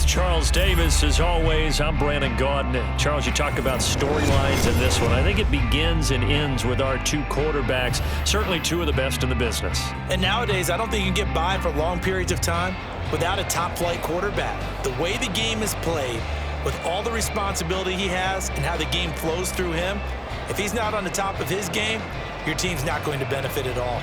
with Charles Davis. As always, I'm Brandon Gaudin. Charles, you talk about storylines in this one. I think it begins and ends with our two quarterbacks, certainly two of the best in the business. And nowadays, I don't think you can get by for long periods of time without a top-flight quarterback. The way the game is played, with all the responsibility he has and how the game flows through him, if he's not on the top of his game, your team's not going to benefit at all.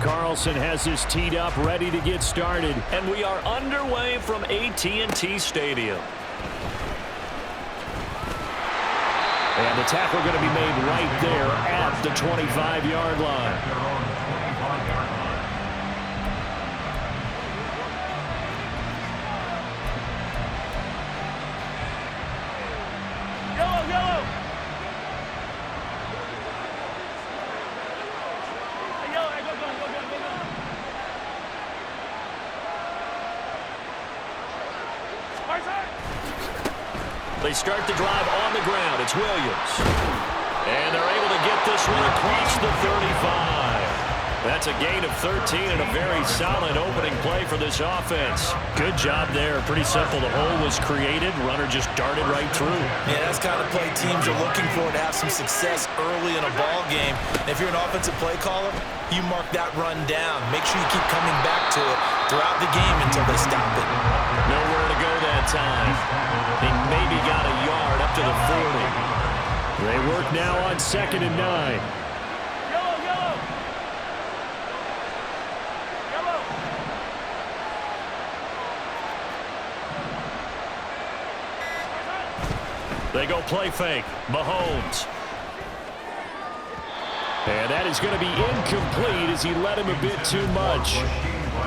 Carlson has this teed up, ready to get started. And we are underway from AT&T Stadium. And the tackle going to be made right there at the 25-yard line. They start the drive on the ground. It's Williams. And they're able to get this one across the 35. That's a gain of 13 and a very solid opening play for this offense. Good job there. Pretty simple. The hole was created. Runner just darted right through. Yeah, that's the kind of play teams are looking for to have some success early in a ball game. And if you're an offensive play caller, you mark that run down. Make sure you keep coming back to it throughout the game until they stop it. Nowhere to go that time. He maybe got a yard up to the 40. They work now on 2nd and 9. They go play fake. Mahomes. And that is going to be incomplete as he led him a bit too much.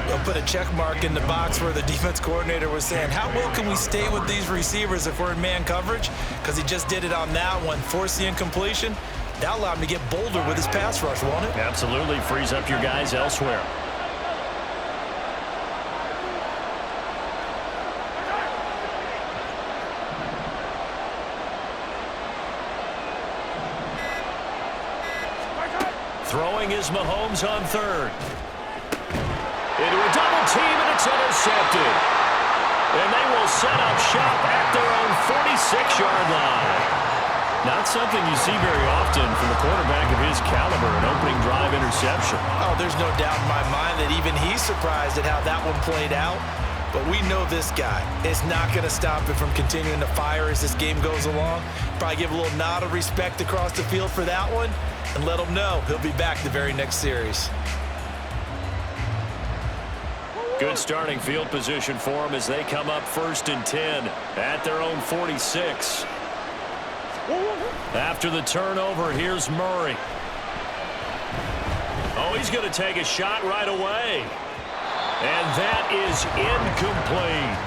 They'll put a check mark in the box where the defense coordinator was saying, how well can we stay with these receivers if we're in man coverage? Because he just did it on that one. Force the incompletion. That allowed him to get bolder with his pass rush, won't it? Absolutely. Frees up your guys elsewhere. Throwing is Mahomes on 3rd. Into a double team, and it's intercepted. And they will set up shop at their own 46-yard line. Not something you see very often from a quarterback of his caliber, an opening drive interception. Oh, there's no doubt in my mind that even he's surprised at how that one played out. But we know this guy is not going to stop it from continuing to fire as this game goes along. Probably give a little nod of respect across the field for that one and let him know he'll be back the very next series. Good starting field position for them as they come up 1st and 10 at their own 46. After the turnover, here's Murray. Oh, he's going to take a shot right away. And that is incomplete.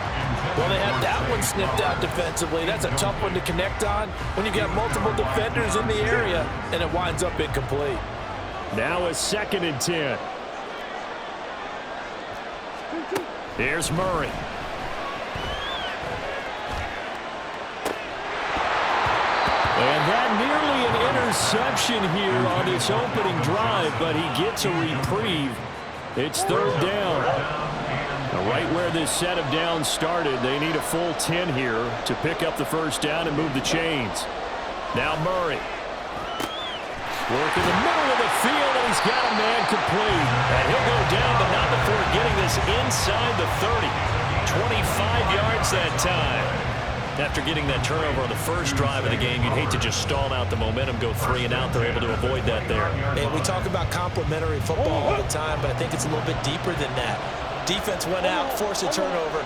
Well, they had that one snipped out defensively. That's a tough one to connect on when you got multiple defenders in the area, and it winds up incomplete. Now a 2nd and 10. Here's Murray. And that nearly an interception here on its opening drive, but he gets a reprieve. It's 3rd down. Right where this set of downs started, they need a full 10 here to pick up the 1st down and move the chains. Now Murray. Work in the middle of the field, and he's got a man complete. And he'll go down, but not before getting this inside the 30. 25 yards that time. After getting that turnover on the first drive of the game, you'd hate to just stall out the momentum, go 3 and out. They're able to avoid that there. And we talk about complementary football all the time, but I think it's a little bit deeper than that. Defense went out, forced a turnover,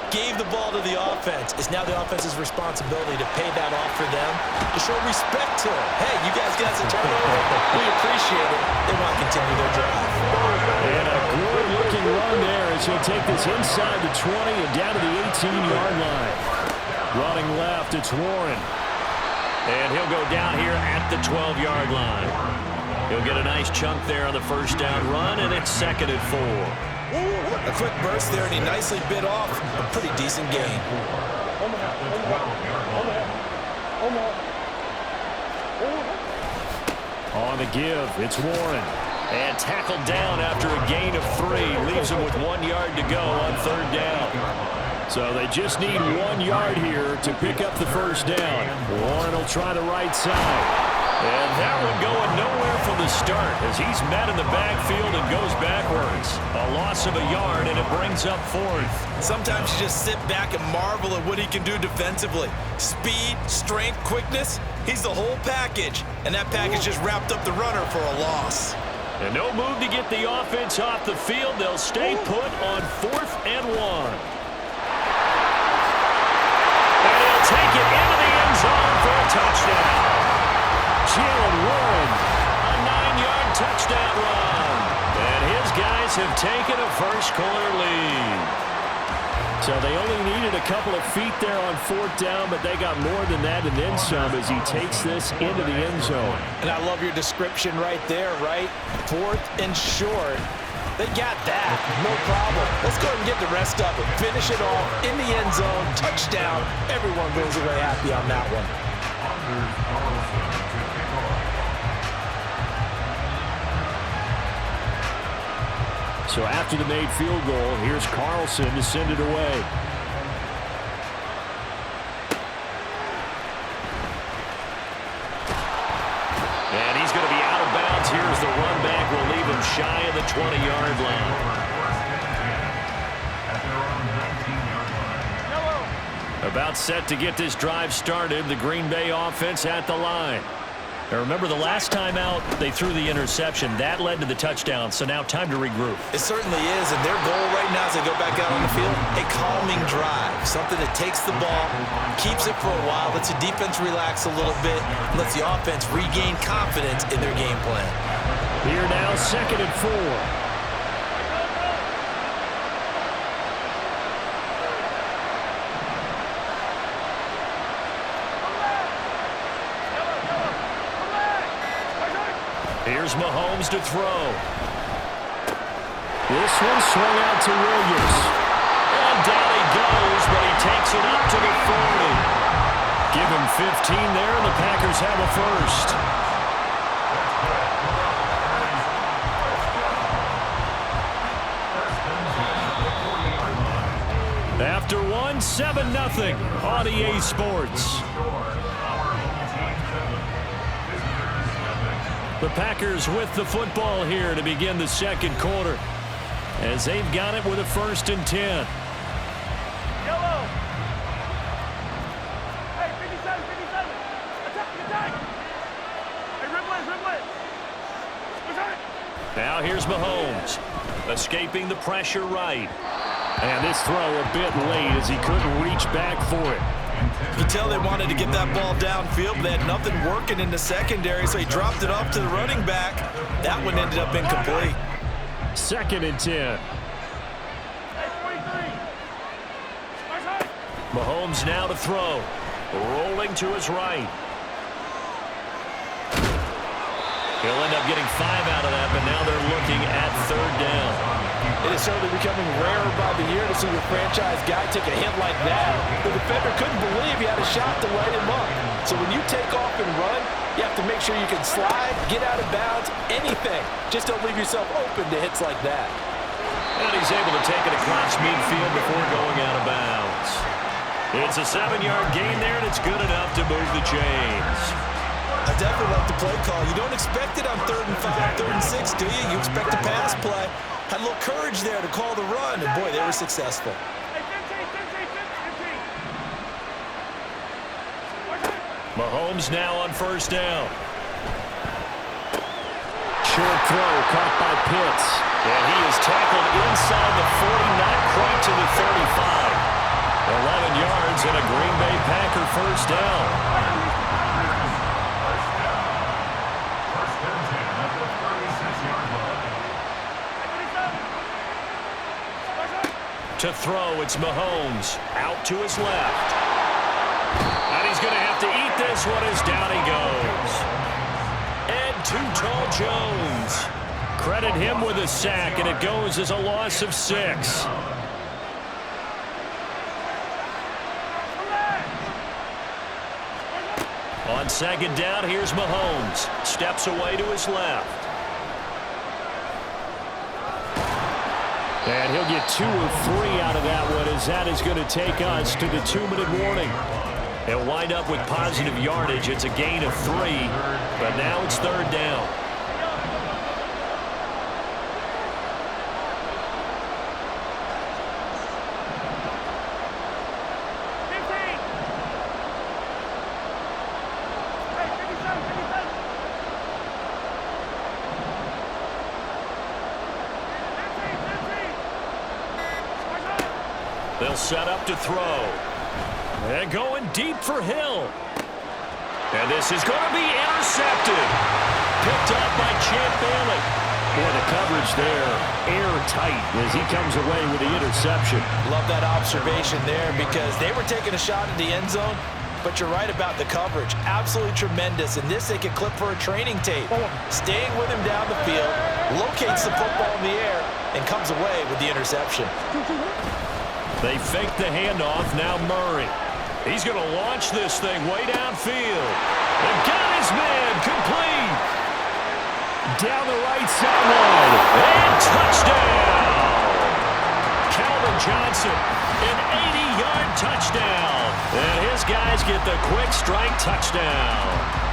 gave the ball to the offense. It's now the offense's responsibility to pay that off for them, to show respect to them. Hey, you guys got some turnover. We appreciate it. They want to continue their drive. And a good-looking run there as he'll take this inside the 20 and down to the 18-yard line. Running left, it's Warren. And he'll go down here at the 12-yard line. He'll get a nice chunk there on the 1st down run, and it's 2nd and 4. A quick burst there, and he nicely bit off a pretty decent gain. On the give, it's Warren. And tackled down after a gain of 3. Leaves him with 1 yard to go on 3rd down. So they just need 1 yard here to pick up the first down. Warren will try the right side. And that one going nowhere from the start as he's met in the backfield and goes backwards. A loss of a yard, and it brings up 4th. Sometimes you just sit back and marvel at what he can do defensively. Speed, strength, quickness, he's the whole package. And that package just wrapped up the runner for a loss. And no move to get the offense off the field. They'll stay put on 4th and 1. And he'll take it into the end zone for a touchdown. Jalen Warren, a 9-yard touchdown run. And his guys have taken a first-quarter lead. So they only needed a couple of feet there on 4th down, but they got more than that and then some as he takes this into the end zone. And I love your description right there, right? 4th and short. They got that. No problem. Let's go ahead and get the rest of it. Finish it off in the end zone. Touchdown. Everyone goes away happy on that one. So after the made field goal, here's Carlson to send it away. And he's going to be out of bounds. Here's the run back. Will leave him shy of the 20-yard line. About set to get this drive started. The Green Bay offense at the line. Now remember, the last time out, they threw the interception. That led to the touchdown, so now time to regroup. It certainly is, and their goal right now as they go back out on the field, a calming drive, something that takes the ball, keeps it for a while, lets the defense relax a little bit, lets the offense regain confidence in their game plan. Here now, 2nd and 4. Here's Mahomes to throw. This one swung out to Williams. And down he goes, but he takes it up to the 40. Give him 15 there, and the Packers have a first. After one, 7-0 on EA Sports. The Packers with the football here to begin the 2nd quarter as they've got it with a 1st and 10. Yellow. Hey, 57, 57. Attack. Hey, Rimlet. Now here's Mahomes escaping the pressure right. And this throw a bit late as he couldn't reach back for it. You can tell they wanted to get that ball downfield, but they had nothing working in the secondary, so he dropped it off to the running back. That one ended up incomplete. 2nd and 10. Mahomes now to throw. Rolling to his right. He'll end up getting 5 out of that, but now they're looking at 3rd down. It is certainly becoming rarer by the year to see your franchise guy take a hit like that. The defender couldn't believe he had a shot to light him up. So when you take off and run, you have to make sure you can slide, get out of bounds, anything. Just don't leave yourself open to hits like that. And he's able to take it across midfield before going out of bounds. It's a 7-yard gain there, and it's good enough to move the chains. I definitely like the play call. You don't expect it on 3rd and 5, 3rd and 6, do you? You expect a pass play. Had a little courage there to call the run, and boy, they were successful. Mahomes now on 1st down. Short throw caught by Pitts. And he is tackled inside the 40, not quite to the 35. 11 yards and a Green Bay Packer 1st down. To throw, it's Mahomes. Out to his left. And he's going to have to eat this one as down he goes. And too tall Jones. Credit him with a sack, and it goes as a loss of 6. On second down, here's Mahomes. Steps away to his left. And he'll get 2 of 3 out of that one, as that is going to take us to the 2-minute warning. He'll wind up with positive yardage. It's a gain of 3, but now it's third down. They'll set up to throw. And going deep for Hill. And this is going to be intercepted. Picked up by Champ Bailey. Boy, the coverage there airtight as he comes away with the interception. Love that observation there because they were taking a shot at the end zone, but you're right about the coverage. Absolutely tremendous. And this they could clip for a training tape. Staying with him down the field, locates the football in the air, and comes away with the interception. They fake the handoff. Now Murray. He's going to launch this thing way downfield. And got his man complete. Down the right sideline. And touchdown. Calvin Johnson, an 80-yard touchdown. And his guys get the quick strike touchdown.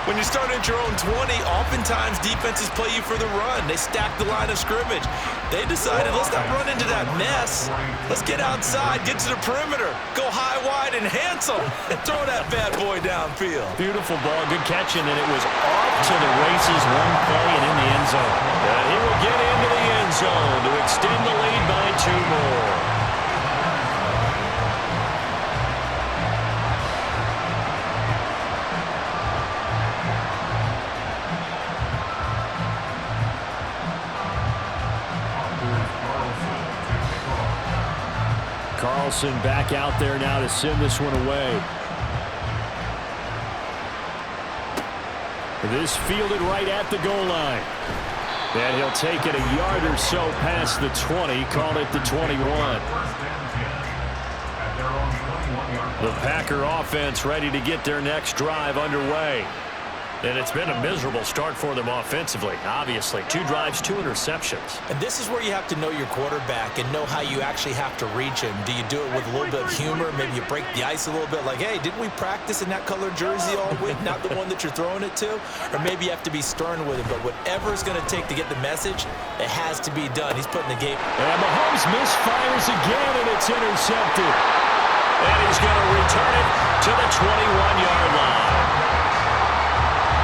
When you start at your own 20, oftentimes defenses play you for the run. They stack the line of scrimmage. They decided, let's not run into that mess. Let's get outside, get to the perimeter, go high, wide, and handsome, and throw that bad boy downfield. Beautiful ball, good catching, and it was off to the races, one play, and in the end zone. And he will get into the end zone to extend the lead by 2 more. Carlson back out there now to send this one away. This fielded right at the goal line. And he'll take it a yard or so past the 20, call it the 21. The Packer offense ready to get their next drive underway. And it's been a miserable start for them offensively, obviously. 2 drives, 2 interceptions. And this is where you have to know your quarterback and know how you actually have to reach him. Do you do it with a little bit of humor? Maybe you break the ice a little bit like, hey, didn't we practice in that colored jersey all week, not the one that you're throwing it to? Or maybe you have to be stern with him. But whatever it's going to take to get the message, it has to be done. He's putting the game. And Mahomes misfires again, and it's intercepted. And he's going to return it to the 21-yard line.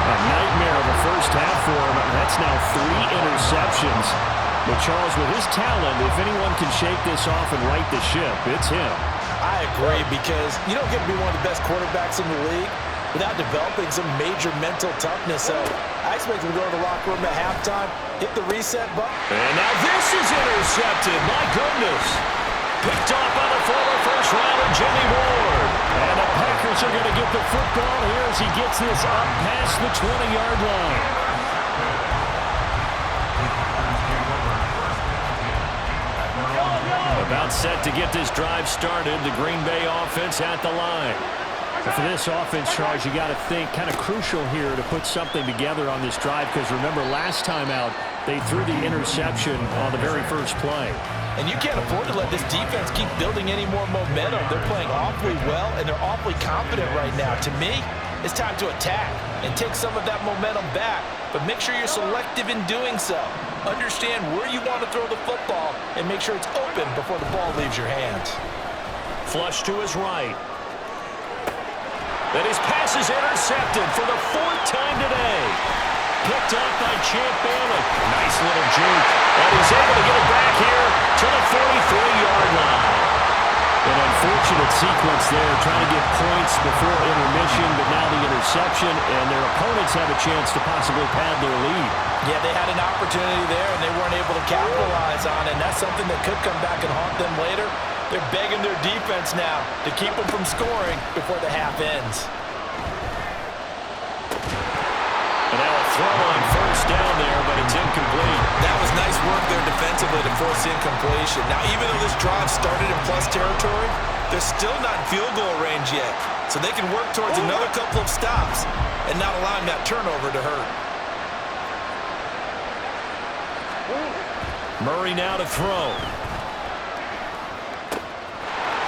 A nightmare of a first half for him. That's now 3 interceptions. But Charles, with his talent, if anyone can shake this off and right the ship, it's him. I agree, because you don't get to be one of the best quarterbacks in the league without developing some major mental toughness. So I expect him to go to the locker room at halftime, hit the reset button. And now this is intercepted. My goodness. Picked off by the former first-rounder Jimmy Ward. And the Packers are going to get the football here as he gets this up past the 20-yard line. About set to get this drive started. The Green Bay offense at the line. And for this offense, Charles, you got to think kind of crucial here to put something together on this drive, because remember last time out, they threw the interception on the very first play. And you can't afford to let this defense keep building any more momentum. They're playing awfully well, and they're awfully confident right now. To me, it's time to attack and take some of that momentum back. But make sure you're selective in doing so. Understand where you want to throw the football and make sure it's open before the ball leaves your hands. Flush to his right. And his pass is intercepted for the 4th time today. Picked up by Champ Bailey. Nice little juke. And he's able to get it back here to the 43-yard line. An unfortunate sequence there, trying to get points before intermission, but now the interception, and their opponents have a chance to possibly pad their lead. Yeah, they had an opportunity there, and they weren't able to capitalize on it, and that's something that could come back and haunt them later. They're begging their defense now to keep them from scoring before the half ends. And now a throw on 1st incomplete. That was nice work there defensively to force incompletion. Now, even though this drive started in plus territory, they're still not in field goal range yet. So they can work towards another couple of stops and not allowing that turnover to hurt. Murray now to throw.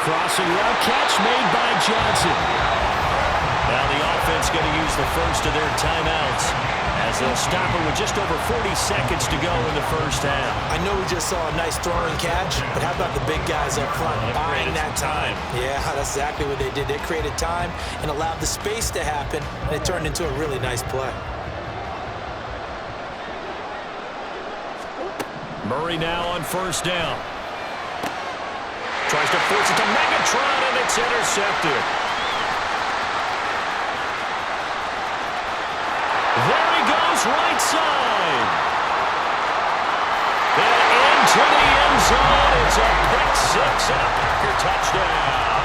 Crossing route, catch made by Johnson. Now the offense going to use the first of their timeouts as they'll stop it with just over 40 seconds to go in the first half. I know we just saw a nice throwing catch, but how about the big guys up front buying that time? Yeah, that's exactly what they did. They created time and allowed the space to happen, and it turned into a really nice play. Murray now on first down. Tries to force it to Megatron, and it's intercepted. There he goes, right side. And into the end zone. It's a pick six and a Packer touchdown.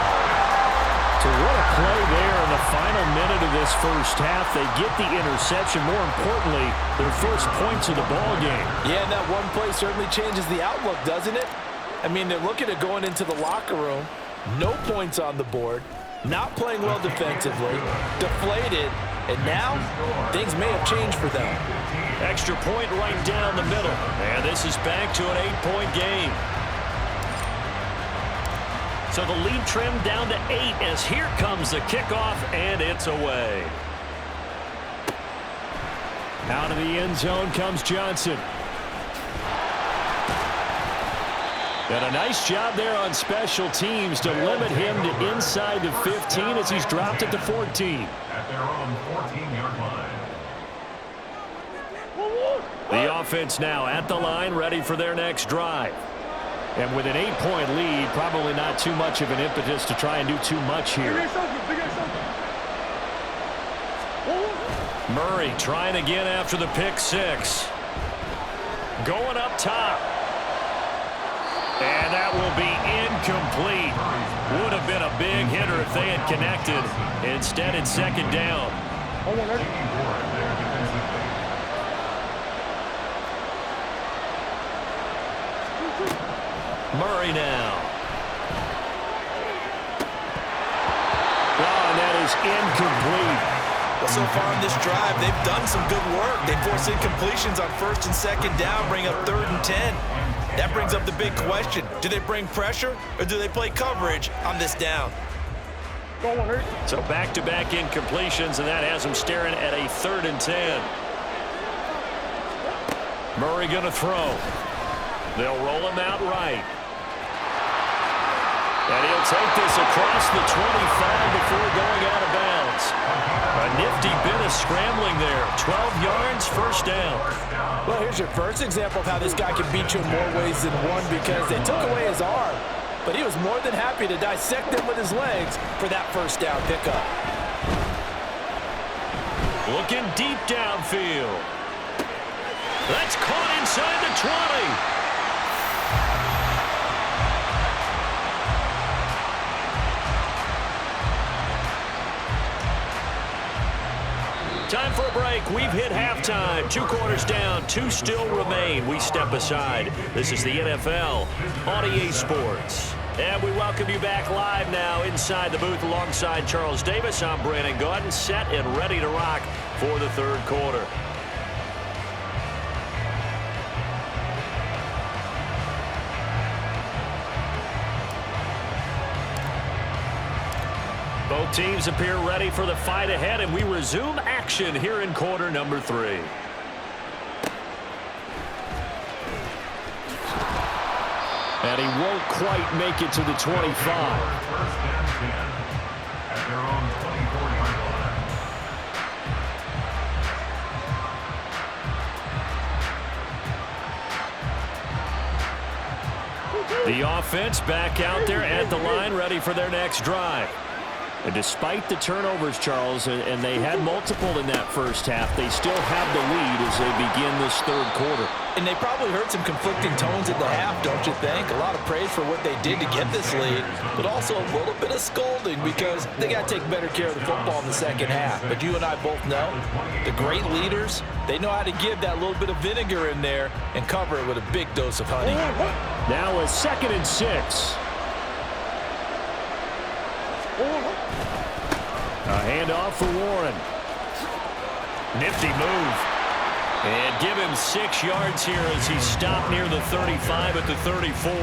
So what a play there in the final minute of this first half. They get the interception. More importantly, their first points of the ball game. Yeah, and that one play certainly changes the outlook, doesn't it? I mean, they're looking at going into the locker room, no points on the board, not playing well defensively, deflated, and now things may have changed for them. Extra point right down the middle. And this is back to an 8-point game. So the lead trimmed down to 8 as here comes the kickoff, and it's away. Out of the end zone comes Johnson. And a nice job there on special teams to limit him to inside the 15 as he's dropped it to 14. At their own 14-yard line. The offense now at the line, ready for their next drive. And with an 8-point lead, probably not too much of an impetus to try and do too much here. Murray trying again after the pick six. Going up top. And that will be incomplete. Would have been a big hitter if they had connected. Instead, it's second down. Murray now. Oh, and that is incomplete. Well, so far in this drive, they've done some good work. They force incompletions on first and second down, bring up 3rd and 10. That brings up the big question. Do they bring pressure or do they play coverage on this down? So back-to-back incompletions, and that has them staring at a 3rd and 10. Murray going to throw. They'll roll him out right. And he'll take this across the 25 before going out of bounds. A nifty bit of scrambling there. 12 yards, first down. Well, here's your first example of how this guy can beat you in more ways than one, because they took away his arm, but he was more than happy to dissect him with his legs for that first down pickup. Looking deep downfield. That's caught inside the 20. Time for a break. We've hit halftime. 2 quarters down, 2 still remain. We step aside. This is the NFL on EA Sports. And we welcome you back live now inside the booth alongside Charles Davis. I'm Brandon Gaudin, set and ready to rock for the 3rd quarter. Both teams appear ready for the fight ahead, and we resume action here in quarter number 3. And he won't quite make it to the 25. First and 10 at their own 24-yard line. The offense back out there at the line, ready for their next drive. And despite the turnovers, Charles, and they had multiple in that first half, they still have the lead as they begin this third quarter. And they probably heard some conflicting tones at the half, don't you think? A lot of praise for what they did to get this lead, but also a little bit of scolding because they got to take better care of the football in the second half. But you and I both know the great leaders, they know how to give that little bit of vinegar in there and cover it with a big dose of honey. Now a 2nd and 6. A handoff for Warren. Nifty move. And give him 6 yards here as he stopped near the 35 at the 34.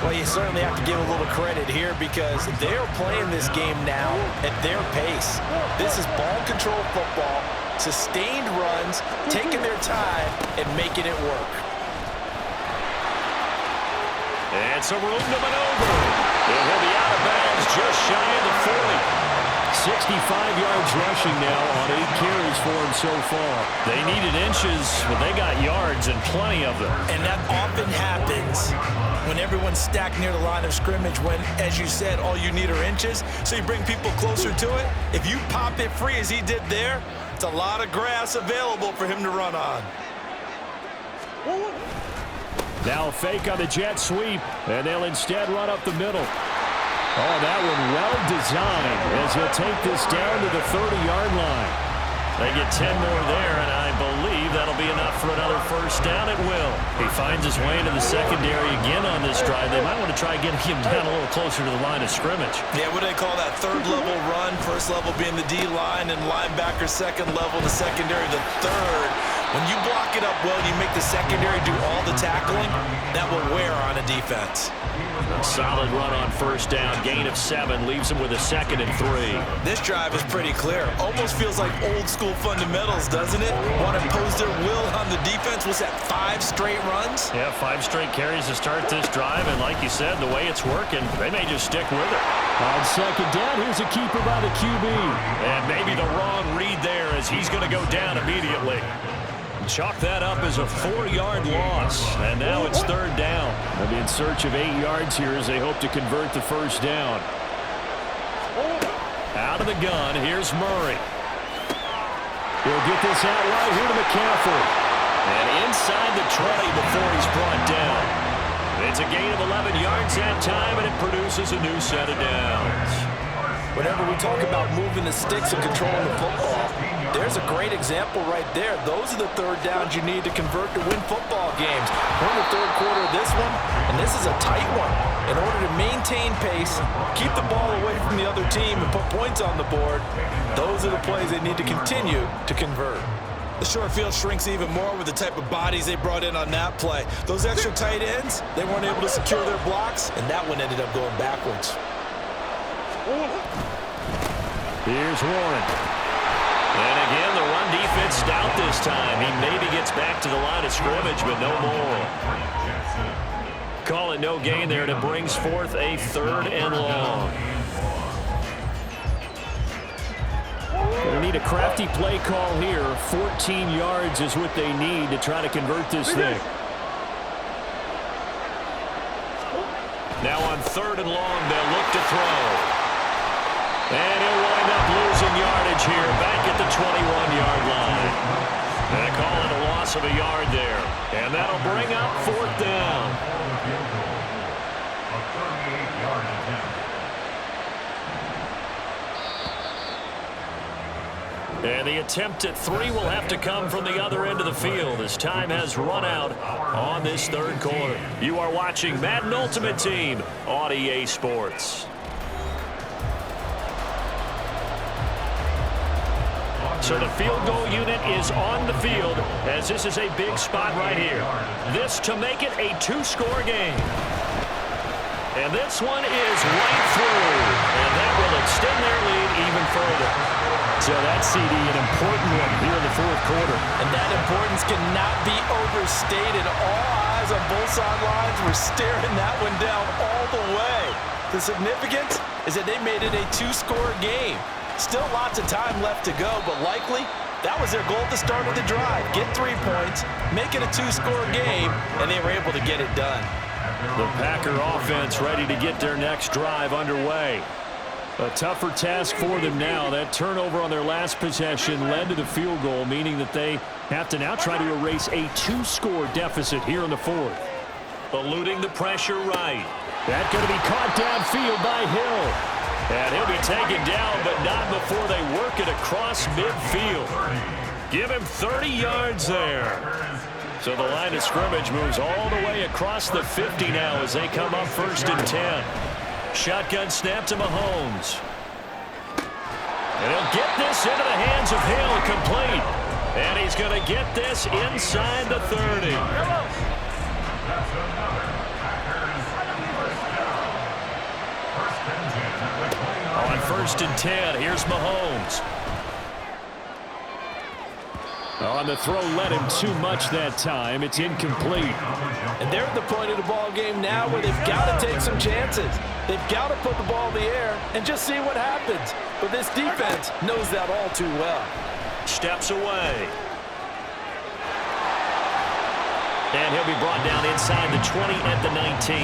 Well, you certainly have to give a little credit here because they're playing this game now at their pace. This is ball control football, sustained runs, taking their time, and making it work. And some room to maneuver. And he'll be out of bounds just shy of the 40. 65 yards rushing now on 8 carries for him so far. They needed inches, but they got yards and plenty of them. And that often happens when everyone's stacked near the line of scrimmage when, as you said, all you need are inches. So you bring people closer to it. If you pop it free as he did there, it's a lot of grass available for him to run on. Now a fake on the jet sweep, and they'll instead run up the middle. Oh, that one well designed as he'll take this down to the 30-yard line. They get 10 more there, and I believe that'll be enough for another first down. It will. He finds his way into the secondary again on this drive. They might want to try getting him down a little closer to the line of scrimmage. Yeah, what do they call that? Third level run, first level being the D-line, and linebacker second level, the secondary the third. When you block it up well, you make the secondary do all the tackling, that will wear on a defense. A solid run on first down. Gain of 7 leaves him with a 2nd and 3. This drive is pretty clear. Almost feels like old school fundamentals, doesn't it? Want to impose their will on the defense. Was that 5 straight runs? Yeah, 5 straight carries to start this drive. And like you said, the way it's working, they may just stick with it. On second down, here's a keeper by the QB. And maybe the wrong read there as he's going to go down immediately. Chalk that up as a 4-yard loss. And now it's third down. They'll be in search of 8 yards here as they hope to convert the first down. Out of the gun, here's Murray. He'll get this out right here to McCaffrey. And inside the 20 before he's brought down. It's a gain of 11 yards that time, and it produces a new set of downs. Whenever we talk about moving the sticks and controlling the football, there's a great example right there. Those are the third downs you need to convert to win football games. We're in the third quarter of this one, and this is a tight one. In order to maintain pace, keep the ball away from the other team, and put points on the board, those are the plays they need to continue to convert. The short field shrinks even more with the type of bodies they brought in on that play. Those extra tight ends, they weren't able to secure their blocks, and that one ended up going backwards. Here's Warren. And again, the run defense stout this time. He maybe gets back to the line of scrimmage, but no more. Call it no gain there, and it brings forth a 3rd and long. They need a crafty play call here. 14 yards is what they need to try to convert this thing. Now on 3rd and long, they'll look to throw. And he'll wind up losing yardage here back at the 21-yard line. And they call it a loss of a yard there. And that'll bring up 4th down. A 38-yard attempt. And the attempt at 3 will have to come from the other end of the field as time has run out on this third quarter. You are watching Madden Ultimate Team on EA Sports. So the field goal unit is on the field as this is a big spot right here. This to make it a 2-score game. And this one is right through. And that will extend their lead even further. So that's, CD, an important one here in the fourth quarter. And that importance cannot be overstated. All eyes on both sidelines were staring that one down all the way. The significance is that they made it a 2-score game. Still lots of time left to go, but likely that was their goal at the start of the drive. Get 3 points, make it a 2-score game, and they were able to get it done. The Packer offense ready to get their next drive underway. A tougher task for them now. That turnover on their last possession led to the field goal, meaning that they have to now try to erase a 2-score deficit here in the fourth. Eluding the pressure right. That's going to be caught downfield by Hill. And he'll be taken down, but not before they work it across midfield. Give him 30 yards there. So the line of scrimmage moves all the way across the 50 now as they come up 1st and 10. Shotgun snap to Mahomes. And he'll get this into the hands of Hill, complete. And he's going to get this inside the 30. On 1st and 10, here's Mahomes. On the throw, led him too much that time. It's incomplete. And they're at the point of the ball game now where they've got to take some chances. They've got to put the ball in the air and just see what happens. But this defense knows that all too well. Steps away. And he'll be brought down inside the 20 at the 19.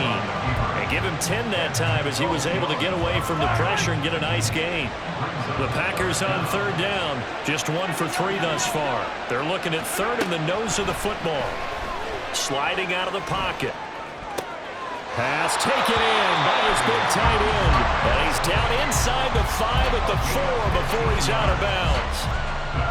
And give him 10 that time as he was able to get away from the pressure and get a nice gain. The Packers on 3rd down. Just 1 for 3 thus far. They're looking at 3rd in the nose of the football. Sliding out of the pocket. Pass taken in by his big tight end. And he's down inside the 5 at the 4 before he's out of bounds.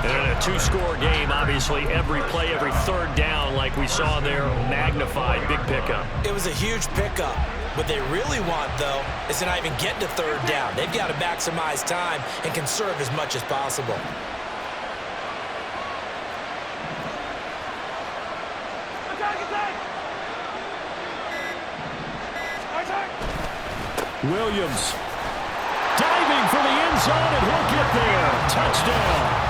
And in a 2-score game, obviously, every play, every 3rd down, like we saw there, magnified, big pickup. It was a huge pickup. What they really want, though, is to not even get to 3rd down. They've got to maximize time and conserve as much as possible. Williams diving for the end zone, and he'll get there. Touchdown.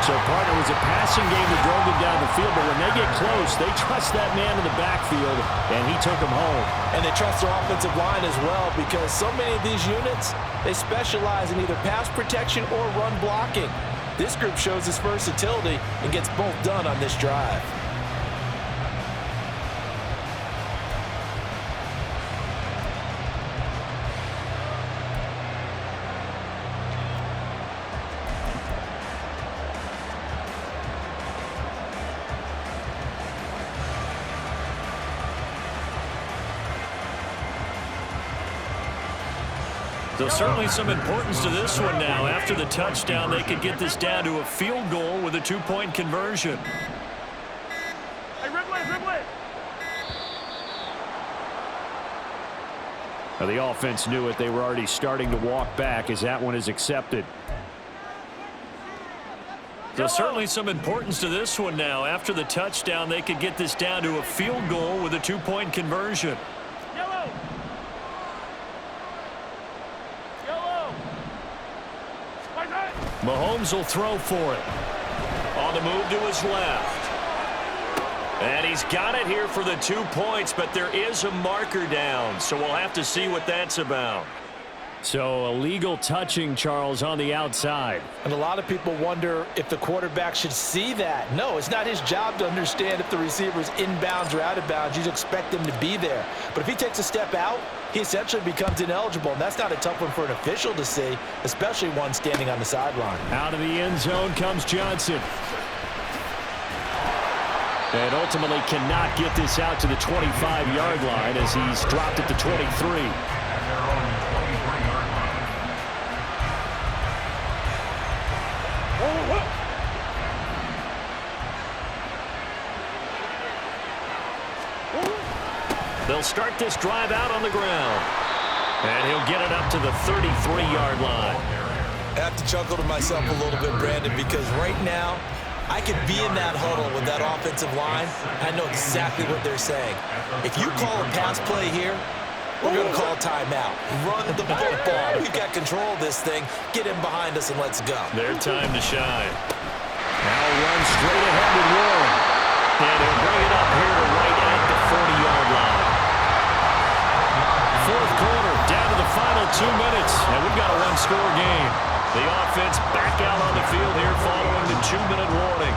So, partner, was a passing game that drove them down the field, but when they get close, they trust that man in the backfield, and he took them home. And they trust their offensive line as well because so many of these units, they specialize in either pass protection or run blocking. This group shows its versatility and gets both done on this drive. So certainly some importance to this one now. After the touchdown, they could get this down to a field goal with a 2-point conversion. Hey, dribble it. Now, the offense knew it. They were already starting to walk back as that one is accepted. So certainly some importance to this one now. After the touchdown, they could get this down to a field goal with a 2-point conversion. Mahomes will throw for it. On the move to his left. And he's got it here for the 2 points, but there is a marker down, so we'll have to see what that's about. So illegal touching, Charles, on the outside. And a lot of people wonder if the quarterback should see that. No, it's not his job to understand if the receiver's inbounds or out of bounds. You'd expect him to be there. But if he takes a step out, he essentially becomes ineligible, and that's not a tough one for an official to see, especially one standing on the sideline. Out of the end zone comes Johnson. And ultimately cannot get this out to the 25-yard line as he's dropped at the 23. They'll start this drive out on the ground. And he'll get it up to the 33-yard line. I have to chuckle to myself a little bit, Brandon, because right now, I could be in that huddle with that offensive line. I know exactly what they're saying. If you call a pass play here, we're going to call timeout. Run the football. We've got control of this thing. Get in behind us and let's go. Their time to shine. Now run straight ahead with Warren. And he'll bring it up here to right at the 40-yard line. Fourth quarter, down to the final 2 minutes, and we've got a 1-score game. The offense back out on the field here following the 2-minute warning.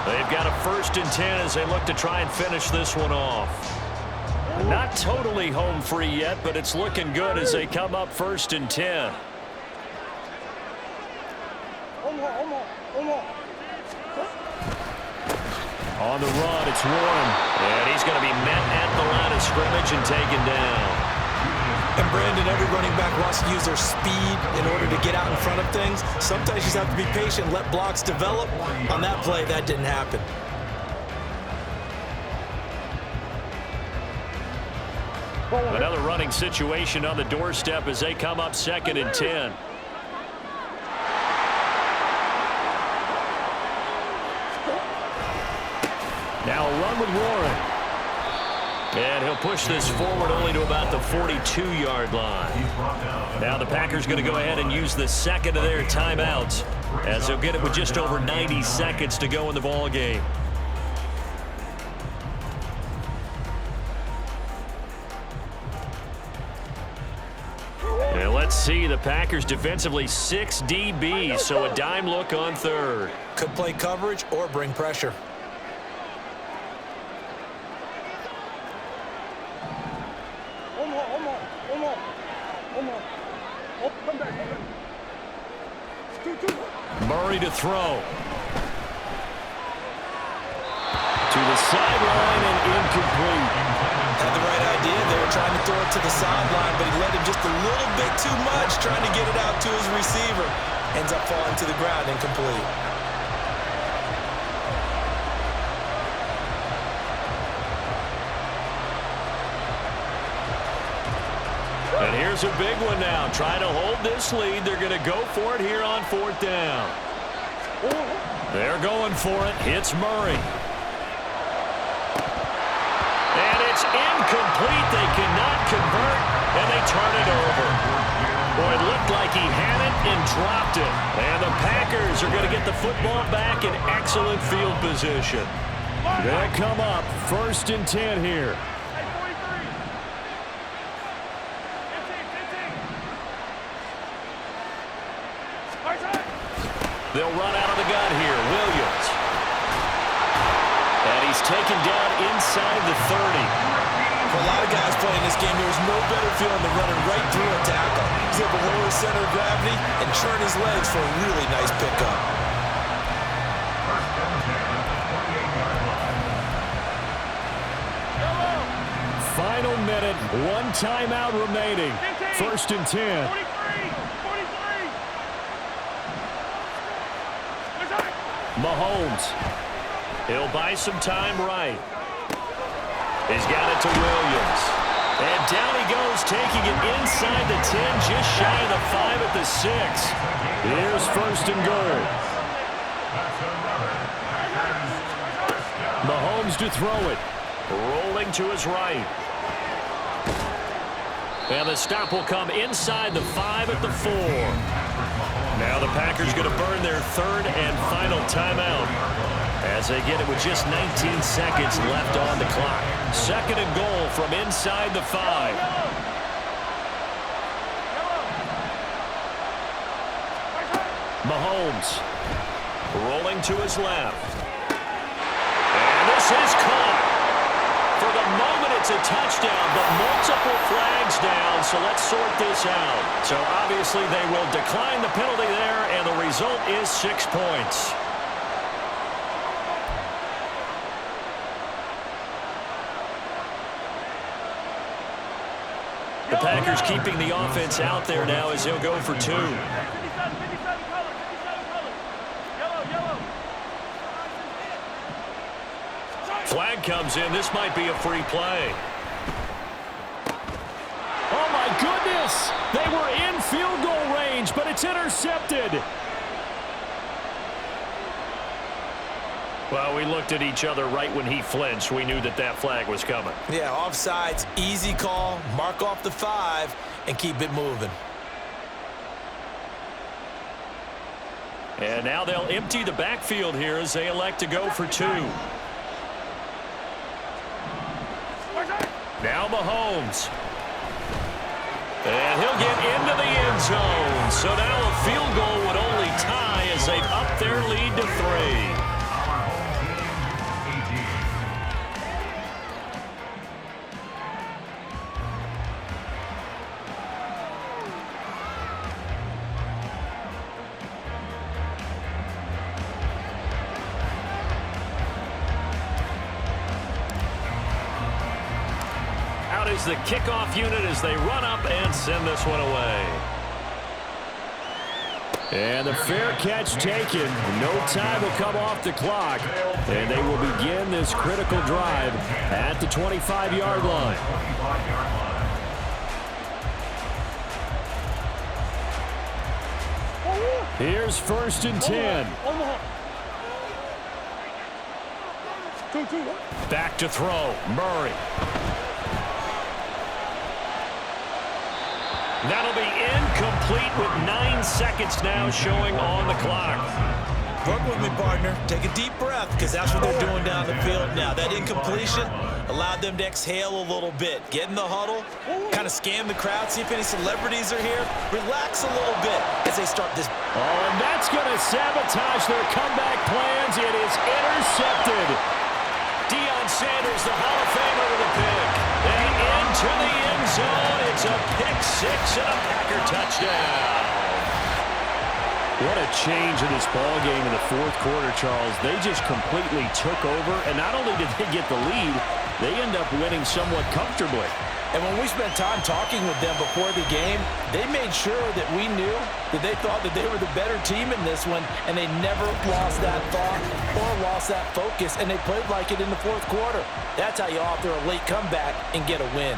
They've got a 1st and 10 as they look to try and finish this one off. Not totally home free yet, but it's looking good as they come up 1st and 10. On the run, it's Warren. And he's going to be met at the line of scrimmage and taken down. And Brandon, every running back wants to use their speed in order to get out in front of things. Sometimes you just have to be patient, let blocks develop. On that play, that didn't happen. Another running situation on the doorstep as they come up 2nd and 10. Now a run with Warren. And he'll push this forward only to about the 42-yard line. Now the Packers going to go ahead and use the second of their timeouts as they'll get it with just over 90 seconds to go in the ball game. And let's see, the Packers defensively 6 DBs, so a dime look on third. Could play coverage or bring pressure. Murray to throw. To the sideline and incomplete. Had the right idea. They were trying to throw it to the sideline, but he led him just a little bit too much, trying to get it out to his receiver. Ends up falling to the ground, incomplete. And here's a big one now. Trying to hold this lead. They're going to go for it here on 4th down. They're going for it. Hits Murray. And it's incomplete. They cannot convert, and they turn it over. Boy, it looked like he had it and dropped it. And the Packers are going to get the football back in excellent field position. They come up 1st and 10 here. They'll run out of the gun here. Williams. And he's taken down inside the 30. For a lot of guys playing this game, there was no better feeling than running right through a tackle. He's able to lower his center of gravity and churn his legs for a really nice pickup. Final minute, 1 timeout remaining. 1st and 10. 43. Mahomes. He'll buy some time right. He's got it to Williams. And down he goes, taking it inside the 10, just shy of the 5 at the 6. Here's 1st and goal. Mahomes to throw it. Rolling to his right. And the stop will come inside the 5 at the 4. Now the Packers going to burn their 3rd and final timeout as they get it with just 19 seconds left on the clock. 2nd and goal from inside the 5. Mahomes rolling to his left. And this is caught. For the moment, it's a touchdown, but multiple flags down, so let's sort this out. So obviously they will decline the penalty there, and the result is 6 points. The Packers keeping the offense out there now as he'll go for 2. 57 color. Yellow. Flag comes in. This might be a free play. Oh, my goodness. They were in field goal range, but it's intercepted. Well, we looked at each other right when he flinched. We knew that that flag was coming. Yeah, offsides, easy call, mark off the 5, and keep it moving. And now they'll empty the backfield here as they elect to go for 2. Now Mahomes. And he'll get into the end zone. So now a field goal would only tie as they've upped their lead to 3. is the kickoff unit as they run up and send this one away. And the fair catch taken. No time will come off the clock. And they will begin this critical drive at the 25-yard line. Here's 1st and 10. Back to throw. Murray. That'll be incomplete with 9 seconds now showing on the clock. Work with me, partner. Take a deep breath, because that's what they're doing down the field now. That incompletion allowed them to exhale a little bit. Get in the huddle, kind of scan the crowd, see if any celebrities are here. Relax a little bit as they start this. Oh, and that's going to sabotage their comeback plans. It is intercepted. Deion Sanders, the Hall of Famer, with a pick. And into the end zone. It's a pick-6 and a Packer touchdown. What a change in this ball game in the 4th quarter, Charles. They just completely took over, and not only did they get the lead, they end up winning somewhat comfortably. And when we spent time talking with them before the game, they made sure that we knew that they thought that they were the better team in this one, and they never lost that thought or lost that focus, and they played like it in the 4th quarter. That's how you author a late comeback and get a win.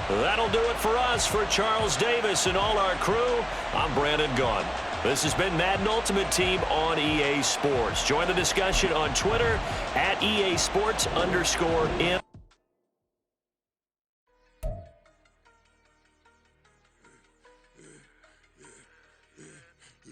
That'll do it for us. For Charles Davis and all our crew, I'm Brandon Gaughan. This has been Madden Ultimate Team on EA Sports. Join the discussion on Twitter at EA Sports_M.